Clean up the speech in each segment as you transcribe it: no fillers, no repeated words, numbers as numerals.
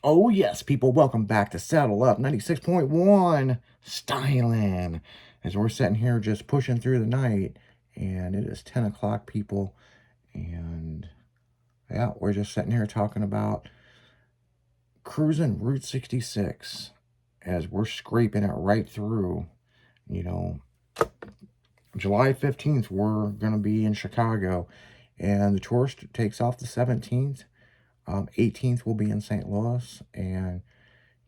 Oh, yes, people, welcome back to Saddle Up 96.1 Styling. As we're sitting here just pushing through the night, and it is 10 o'clock, people. And yeah, we're just sitting here talking about cruising Route 66 as we're scraping it right through. You know, July 15th, we're going to be in Chicago, and the tour takes off the 17th. 18th, we'll be in St. Louis, and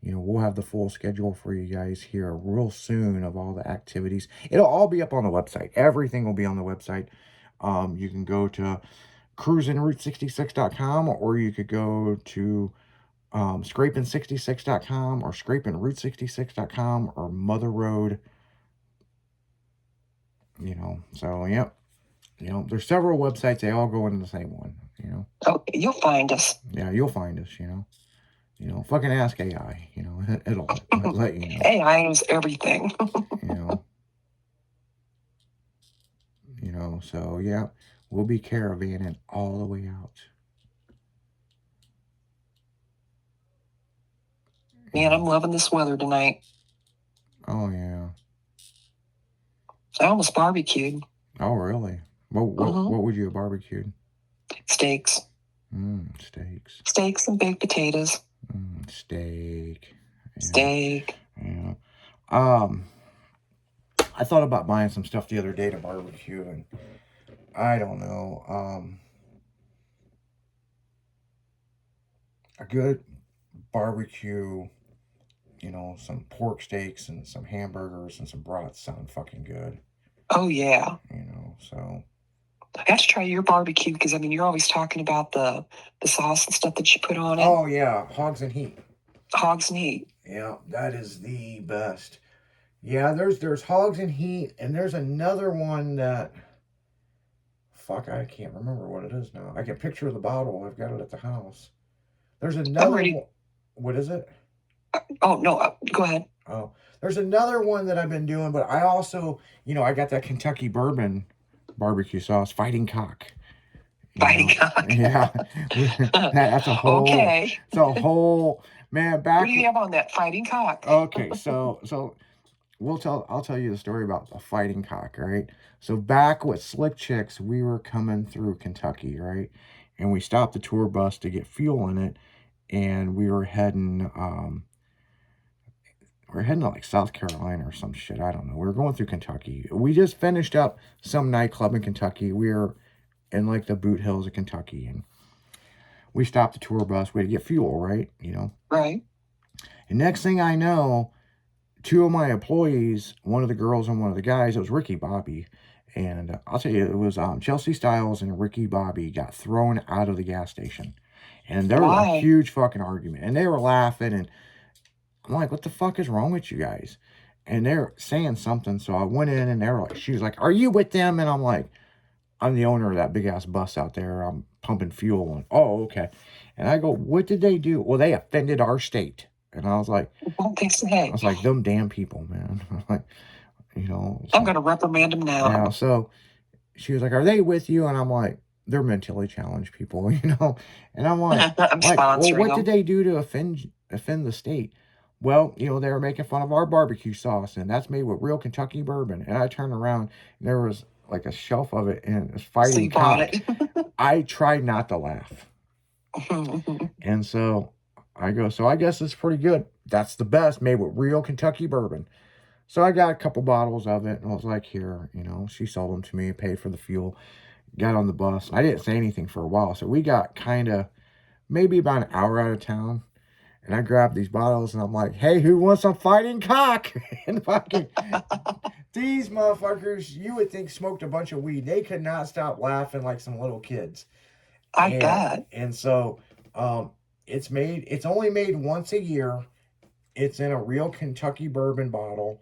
we'll have the full schedule for you guys here real soon of all the activities. It'll all be up on the website. Everything will be on the website. You can go to cruisingroute66.com, or you could go to scraping66.com or scrapingroute66.com or Mother Road. So, yep. There's several websites. They all go into the same one, Oh, you'll find us. Yeah, you'll find us, fucking ask AI, it'll let you know. AI knows everything. So yeah, we'll be caravanning all the way out. Man, I'm loving this weather tonight. Oh yeah. I almost barbecued. Oh really? What would you have barbecued? Steaks. Steaks. Steaks and baked potatoes. Steak. Yeah. Steak. Yeah. I thought about buying some stuff the other day to barbecue, and I don't know. A good barbecue, some pork steaks and some hamburgers and some brats sound fucking good. Oh yeah. So I got to try your barbecue because you're always talking about the sauce and stuff that you put on it. Oh yeah, Hogs and Heat. Hogs and Heat. Yeah, that is the best. Yeah, there's Hogs and Heat, and there's another one that, fuck, I can't remember what it is now. I can picture the bottle. I've got it at the house. There's another one. What is it? Oh, no, go ahead. Oh, there's another one that I've been doing, but I also, I got that Kentucky bourbon barbecue sauce, Fighting Cock. Fighting Cock. Yeah. That's a whole. Okay. It's a whole, man, back. What do you have on that Fighting Cock? Okay, so I'll tell you the story about the Fighting Cock, right? So back with Slick Chicks, we were coming through Kentucky, right? And we stopped the tour bus to get fuel in it, and we were heading to like South Carolina or some shit. I don't know. We were going through Kentucky. We just finished up some nightclub in Kentucky. We were in like the Boot Hills of Kentucky, and we stopped the tour bus. We had to get fuel, right? Right. And next thing I know, two of my employees, one of the girls and one of the guys, it was Ricky Bobby. And I'll tell you, it was Chelsea Styles and Ricky Bobby got thrown out of the gas station. And there was a huge fucking argument. And they were laughing, and I'm like, what the fuck is wrong with you guys? And they're saying something. So I went in, and she was like, are you with them? And I'm like, I'm the owner of that big ass bus out there. I'm pumping fuel on. Oh, okay. And I go, what did they do? Well, they offended our state. And I was like, what they say? I was like, them damn people, man. Like, so, I'm going to reprimand them now. Yeah. So she was like, are they with you? And I'm like, they're mentally challenged people, And I'm like, well, what did they do to offend the state? Well, they were making fun of our barbecue sauce, and that's made with real Kentucky bourbon. And I turned around, and there was like a shelf of it, and it was Fighting Cock. I tried not to laugh. And so I go, so I guess it's pretty good. That's the best, made with real Kentucky bourbon. So I got a couple bottles of it, and I was like, here, she sold them to me, paid for the fuel, got on the bus. I didn't say anything for a while, so we got kind of maybe about an hour out of town. And I grabbed these bottles, and I'm like, hey, who wants some Fighting Cock? And fucking, these motherfuckers, you would think smoked a bunch of weed. They could not stop laughing like some little kids. I bet. And so, it's only made once a year. It's in a real Kentucky bourbon bottle,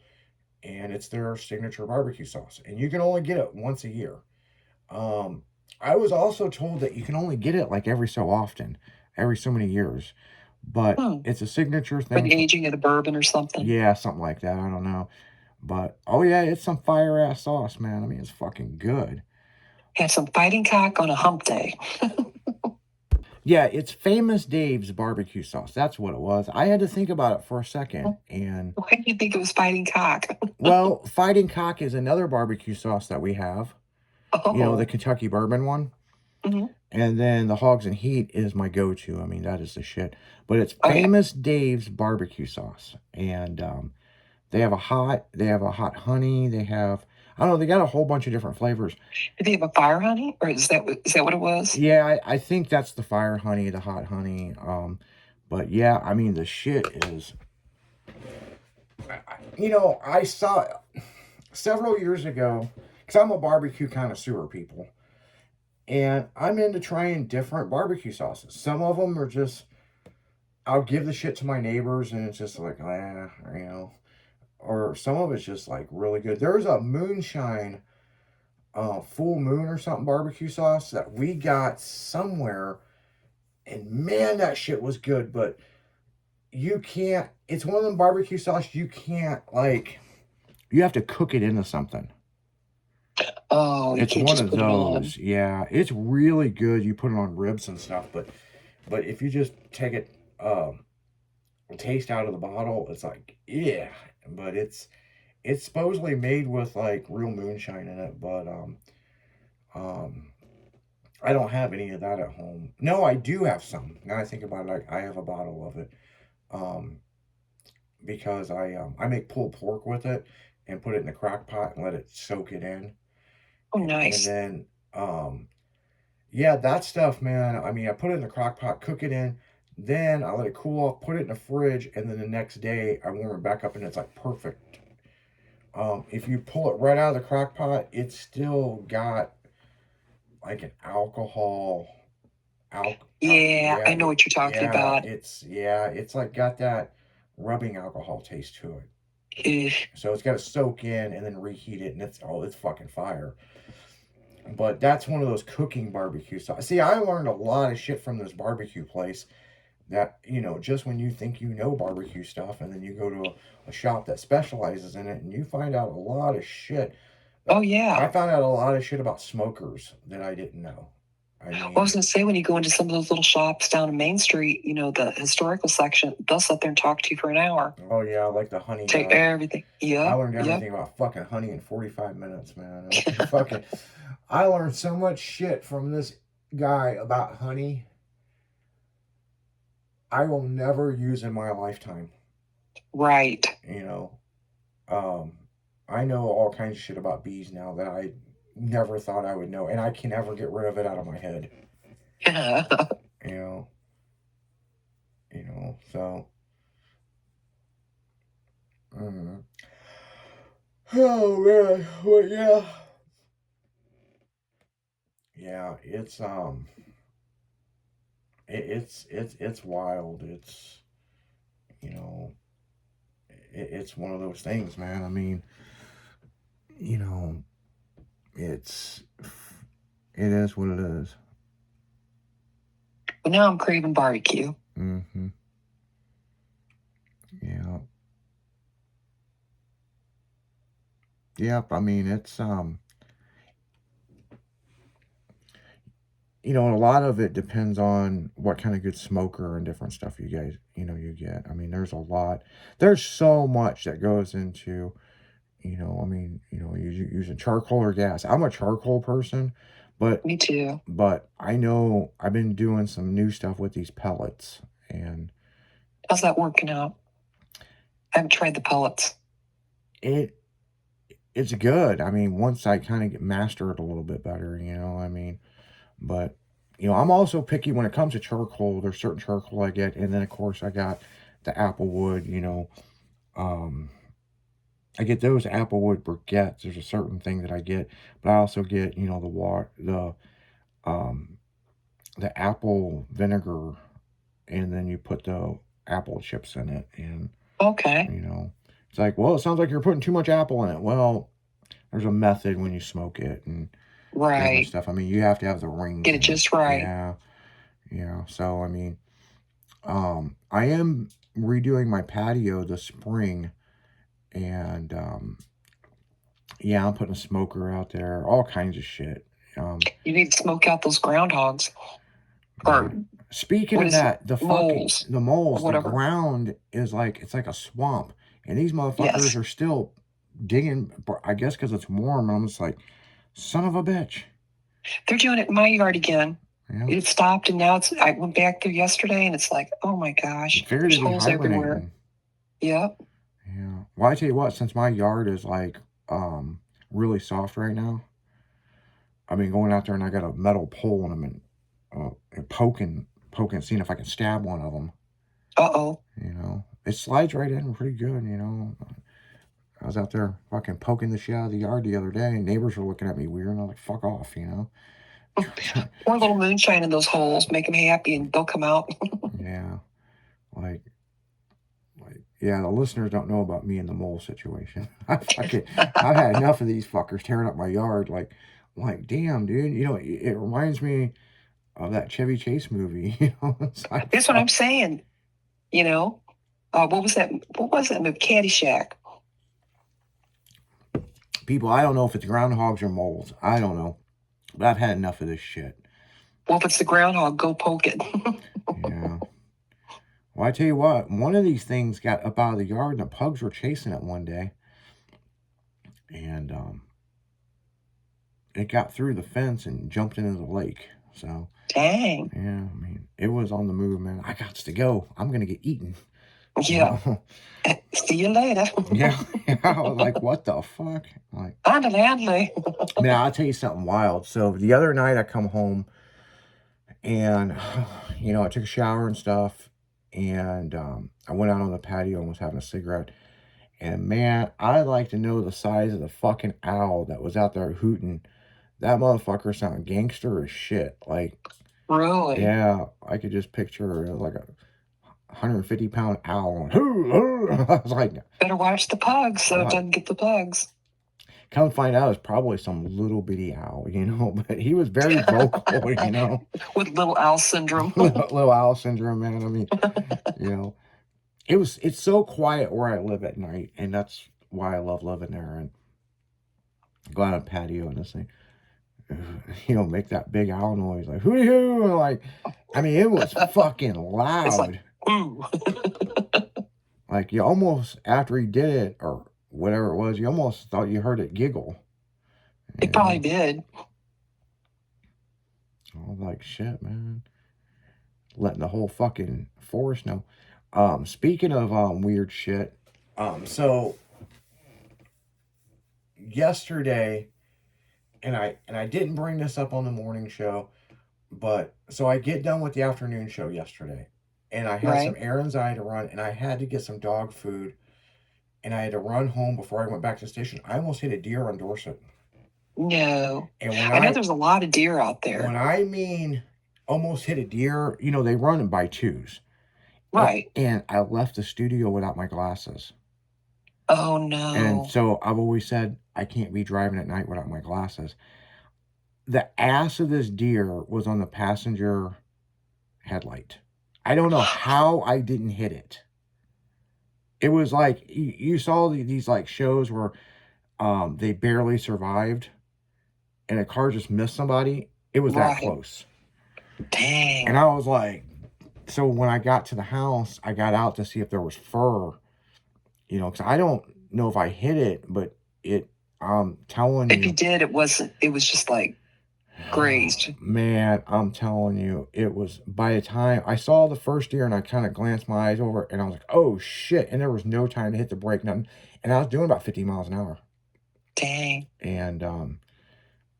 and it's their signature barbecue sauce. And you can only get it once a year. I was also told that you can only get it like every so often, every so many years. But it's a signature thing. For the aging of the bourbon or something. Yeah, something like that. I don't know. But, oh yeah, it's some fire-ass sauce, man. It's fucking good. Had some Fighting Cock on a hump day. Yeah, it's Famous Dave's barbecue sauce. That's what it was. I had to think about it for a second. And Why do you think it was Fighting Cock? well, Fighting Cock is another barbecue sauce that we have. You know, the Oh. Kentucky bourbon one. Hmm. And then the Hogs and Heat is my go-to. I mean, that is the shit. But it's Oh yeah. Famous Dave's barbecue sauce. And they have a hot honey. They have, I don't know, they got a whole bunch of different flavors. Did they have a fire honey, or is that what it was? Yeah, I think that's the fire honey, the hot honey. But yeah, I mean, the shit is, you know, I saw several years ago, because I'm a barbecue connoisseur, people. And I'm into trying different barbecue sauces. Some of them are just, I'll give the shit to my neighbors and it's just like, you know. Or some of it's just like really good. There's a moonshine, full moon or something barbecue sauce that we got somewhere. And man, that shit was good. But you can't, it's one of them barbecue sauce you can't like, you have to cook it into something. Oh, you It's can't one just of put it on. those. Yeah, it's really good. You put it on ribs and stuff, but if you just take it taste out of the bottle, it's like, yeah. But it's supposedly made with like real moonshine in it, but um I don't have any of that at home. No, I do have some. Now I think about it, I have a bottle of it. Um because I make pulled pork with it and put it in the crock pot and let it soak it in. Oh, And nice. then yeah, that stuff, man. I mean, I put it in the crock pot, cook it in, then I let it cool off, put it in the fridge, and then the next day I warm it back up, and it's like perfect. If you pull it right out of the crock pot, it's still got like an alcohol, Yeah, I yeah, know what you're talking about. it's like got that rubbing alcohol taste to it. Ugh. So it's got to soak in and then reheat it, and it's fucking fire. But that's one of those cooking barbecue sauce. See, I learned a lot of shit from this barbecue place that, you know, just when you think you know barbecue stuff and then you go to a shop that specializes in it and you find out a lot of shit. Oh I yeah. found out a lot of shit about smokers that I didn't know. I Well, I was mean, gonna say, when you go into some of those little shops down in Main Street, the historical section, they'll sit there and talk to you for an hour. oh yeah, like the honey Take guy. everything. I Yep, learned yep. everything about fucking honey in 45 minutes, man. Fucking, I learned so much shit from this guy about honey I will never use in my lifetime. Right. You know, um, I know all kinds of shit about bees now that I never thought I would know, and I can never get rid of it out of my head. You know, so. Mm. Oh man, well, yeah, yeah. It's wild. It's you know, it's one of those things, man. I mean, you know, it's it is what it is. But now I'm craving barbecue. Mm-hmm. Yeah. Yep. I mean, it's you know, a lot of it depends on what kind of good smoker and different stuff you guys, you get. I mean, there's so much that goes into, I mean, using charcoal or gas. I'm a charcoal person, but Me too. I know I've been doing some new stuff with these pellets and How's that working out? I haven't tried the pellets. it it's good. I mean, once I kind of get master it a little bit better, I mean, but I'm also picky when it comes to charcoal. There's certain charcoal I get, and then of course I got the applewood. Um, I get those applewood briquettes. There's a certain thing that I get, but I also get um the apple vinegar, and then you put the apple chips in it, and Okay. it's like, well, it sounds like you're putting too much apple in it. Well, there's a method when you smoke it and different Right. stuff. I mean, you have to have the rings Get it in it. just right. Yeah. So I mean, I am redoing my patio this spring, and yeah, I'm putting a smoker out there, all kinds of shit. You need to smoke out those groundhogs. Yeah. Or Speaking What of is it? that, the Moles or moles, the whatever. ground is like, it's like a swamp. And these motherfuckers Yes. are still digging, I guess because it's warm. I'm just like, son of a bitch. They're doing it in my yard again. Yeah. It stopped, and now I went back there yesterday, and it's like, oh my gosh, Figured there's to be holes everywhere. hibernating. Yep. Yeah. Well, I tell you what, since my yard is like really soft right now, I've been going out there and I got a metal pole and I'm poking, seeing if I can stab one of them. Uh-oh. You know, it slides right in pretty good, you know. I was out there fucking poking the shit out of the yard the other day, and neighbors were looking at me weird, and I was like, fuck off, you know. Pour a little moonshine in those holes, make them happy, and they'll come out. Yeah. Like, yeah, the listeners don't know about me and the mole situation. I've had enough of these fuckers tearing up my yard. Like, damn, dude. You know, it reminds me of that Chevy Chase movie. You know, it's like, That's what I'm saying. You know, what was that? What was that movie? Caddyshack. People, I don't know if it's groundhogs or moles. I don't know, but I've had enough of this shit. Well, if it's the groundhog, go poke it. Yeah. Well, I tell you what, one of these things got up out of the yard, and the pugs were chasing it one day, and it got through the fence and jumped into the lake. So, dang. Yeah, I mean, it was on the move, man. I got to go. I'm gonna get eaten. Yeah. You know? See you later. Yeah. I was like, what the fuck? Like, man, I'll tell you something wild. So the other night I come home and, you know, I took a shower and stuff, and I went out on the patio and was having a cigarette. And man, I'd like to know the size of the fucking owl that was out there hooting. That motherfucker sounded gangster as shit. Like, really? Yeah, I could just picture like a 150-pound owl. I was like, better watch the pugs so it doesn't get the bugs. Come find out, it's probably some little bitty owl, you know. But he was very vocal, you know. With little owl syndrome. Little owl syndrome, man. I mean, you know, it's so quiet where I live at night, and that's why I love living there. And go out on a patio and this thing, you know, make that big owl noise, like hooty hoo, like, I mean, it was fucking loud. It's like, ooh. Like, you almost, after he did it, or whatever it was, you almost thought you heard it giggle. It probably did. I was like, shit, man. Letting the whole fucking forest know. Speaking of weird shit, so yesterday, and I didn't bring this up on the morning show, but so I get done with the afternoon show yesterday, and I had some errands I had to run, and I had to get some dog food, and I had to run home before I went back to the station. I almost hit a deer on Dorset. No. And I know there's a lot of deer out there. When I mean almost hit a deer, you know, they run them by twos. Right. And I left the studio without my glasses. Oh, no. And so I've always said I can't be driving at night without my glasses. The ass of this deer was on the passenger headlight. I don't know how I didn't hit it. It was like, you saw these like shows where they barely survived and a car just missed somebody. It was that close. Dang. And I was like, so when I got to the house, I got out to see if there was fur, you know, because I don't know if I hit it, but I'm telling you. If you did, it was just like grazed. Man, I'm telling you, it was, by the time I saw the first deer and I kind of glanced my eyes over and I was like, oh shit. And there was no time to hit the brake, nothing. And I was doing about 50 miles an hour. Dang. And,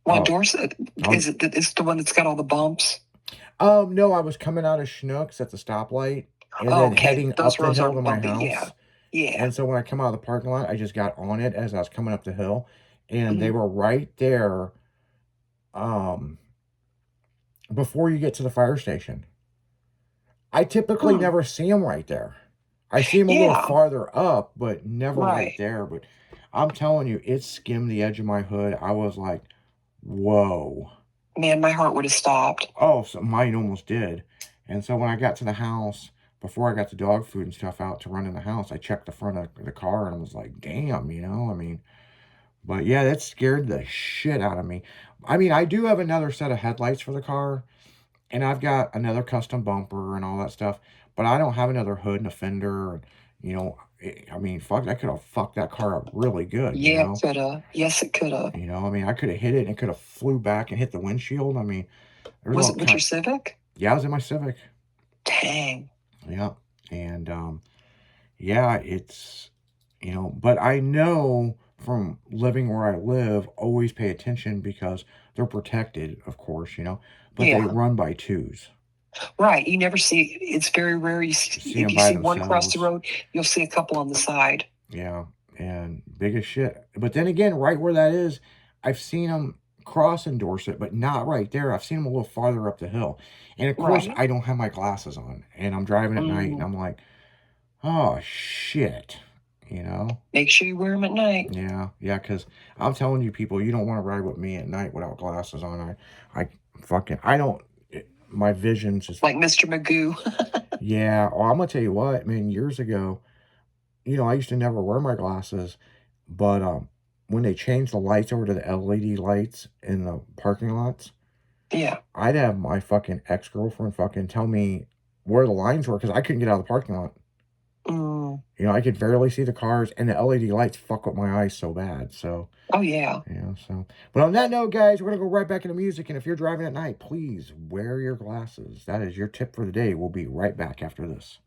well, Dorset, is it the one that's got all the bumps? No, I was coming out of Schnucks at the stoplight and then heading up the hill to my house. Yeah. And so when I come out of the parking lot, I just got on it as I was coming up the hill, and they were right there before you get to the fire station. I typically never see them right there. I see them a little farther up, but never right there. But I'm telling you, it skimmed the edge of my hood. I was like, whoa. Man, my heart would have stopped. Oh, so mine almost did. And so when I got to the house, before I got the dog food and stuff out to run in the house, I checked the front of the car and I was like, damn, you know, I mean, but yeah, that scared the shit out of me. I mean, I do have another set of headlights for the car, And I've got another custom bumper and all that stuff, but I don't have another hood and a fender. And, I mean, fuck, that could have fucked that car up really good, Yeah, it could have. Yes, it could have. I mean, I could have hit it and it could have flew back and hit the windshield. I mean, there's Was all it with your kind. Civic? Yeah, I was in my Civic. Dang. Yeah, and yeah, it's but I know from living where I live, always pay attention because they're protected, of course, but they Yeah. run by twos. Right. You never see, it's very rare. See If them you by see one across the themselves. road, you'll see a couple on the side. Yeah, and big as shit. But then again, right where that is, I've seen them cross Dorset, but not right there. I've seen them a little farther up the hill. And of course, Right. I don't have my glasses on, and I'm driving at night, and I'm like, oh shit, Make sure you wear them at night. Yeah, yeah, because I'm telling you, people, you don't want to ride with me at night without glasses on. I don't. My vision's just like Mr. Magoo. Yeah. Oh, I'm gonna tell you what, man. Years ago, I used to never wear my glasses, but when they changed the lights over to the LED lights in the parking lots, Yeah. I'd have my fucking ex-girlfriend fucking tell me where the lines were because I couldn't get out of the parking lot. Mm. I could barely see the cars, and the LED lights fuck with my eyes so bad. So, Oh, yeah. But on that note, guys, we're going to go right back into music. And if you're driving at night, please wear your glasses. That is your tip for the day. We'll be right back after this.